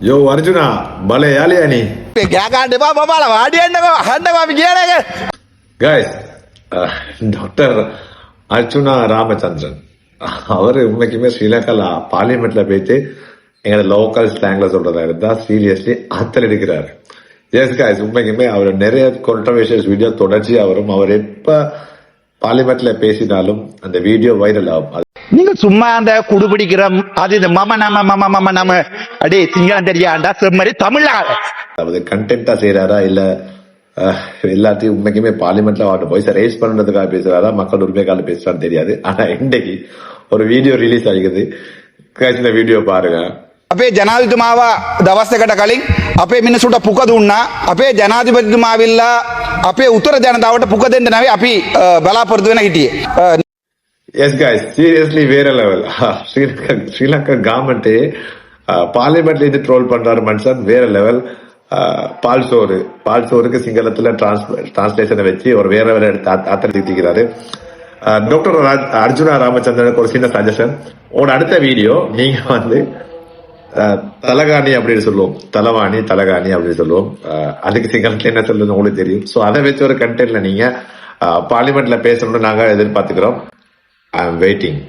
யோ அர்ஜுனா பலையாலியா நீ guys doctor Arjuna Ramachandran அவரு உண்மைக்குமே ஸ்ரீலங்கால பார்லிமெண்ட்ல போயிட்டு எங்க லோக்கல் ஸ்லாங்ல சொல்றதா இருந்தா சீரியஸ்லி ஆத்தல் எடுக்கிறாரு. எஸ் கைஸ் உண்மைக்குமே அவர் நிறைய கான்ட்ரோவர்ஷியஸ் வீடியோ தொடர்ச்சியா வரும். அவர் எப்ப பார்லிமெண்ட்ல பேசினாலும் அந்த வீடியோ வைரல் ஆகும். நீங்க சும்மா அந்த குடுபிடிக்கிற அது இந்த மம நம மம மம நம அடே சிங்கம் தெரியாண்டா செம்மறி தமிழா அதாவது கண்டென்ட்டா செய்யறாரா இல்ல எல்லாத்தையும் உண்மைக்குமே பார்லிமெண்ட்ல அவர்கிட்ட வாய்ஸ் ரைஸ் பண்றதுக்காக பேசுறாரா மக்கள் உரிமைக்காக பேசுறான்னு தெரியாது. ஆனா இன்னைக்கு ஒரு வீடியோ ரிலீஸ் ஆகிக்குது. இந்த வீடியோ பாருங்க. අපේ ජනාධිපතිතුමාව දවස් දෙකට කලින් අපේ මිනිසුන්ට පුක දුන්නා. අපේ ජනාධිපතිතුමා ආවිල්ලා අපේ උත්තර ජනතාවට පුක දෙන්න නැවි අපි බලාපොරොත්තු වෙන හිටියේ. Yes guys, seriously வேற லெவல். ஸ்ரீலங்கா கவர்மெண்ட் பார்லிமெண்ட்ல இருந்து ட்ரோல் பண்றாரு மனுஷன் வேற லெவல். பால்சோருக்கு சிங்களத்துல டிரான்ஸ்லேஷனை வச்சு ஒரு வேற வேற எடுத்து ஆத்தரிக்கிறாரு. டாக்டர் அர்ஜுனா ராமச்சந்திரனுக்கு ஒரு சின்ன சஜஷன். உங்களோட அடுத்த வீடியோ நீங்க வந்து தலகாணி அப்படின்னு சொல்லுவோம், தலகாணி அப்படின்னு சொல்லுவோம். அதுக்கு சிங்களத்துல என்ன சொல்லுறது உங்களுக்கு தெரியும். சோ அதை வச்சு ஒரு கண்டென்ட்ல நீங்க பார்லிமெண்ட்ல பேசணும்னு நாங்க எதிர்பார்த்துக்கிறோம். I am waiting.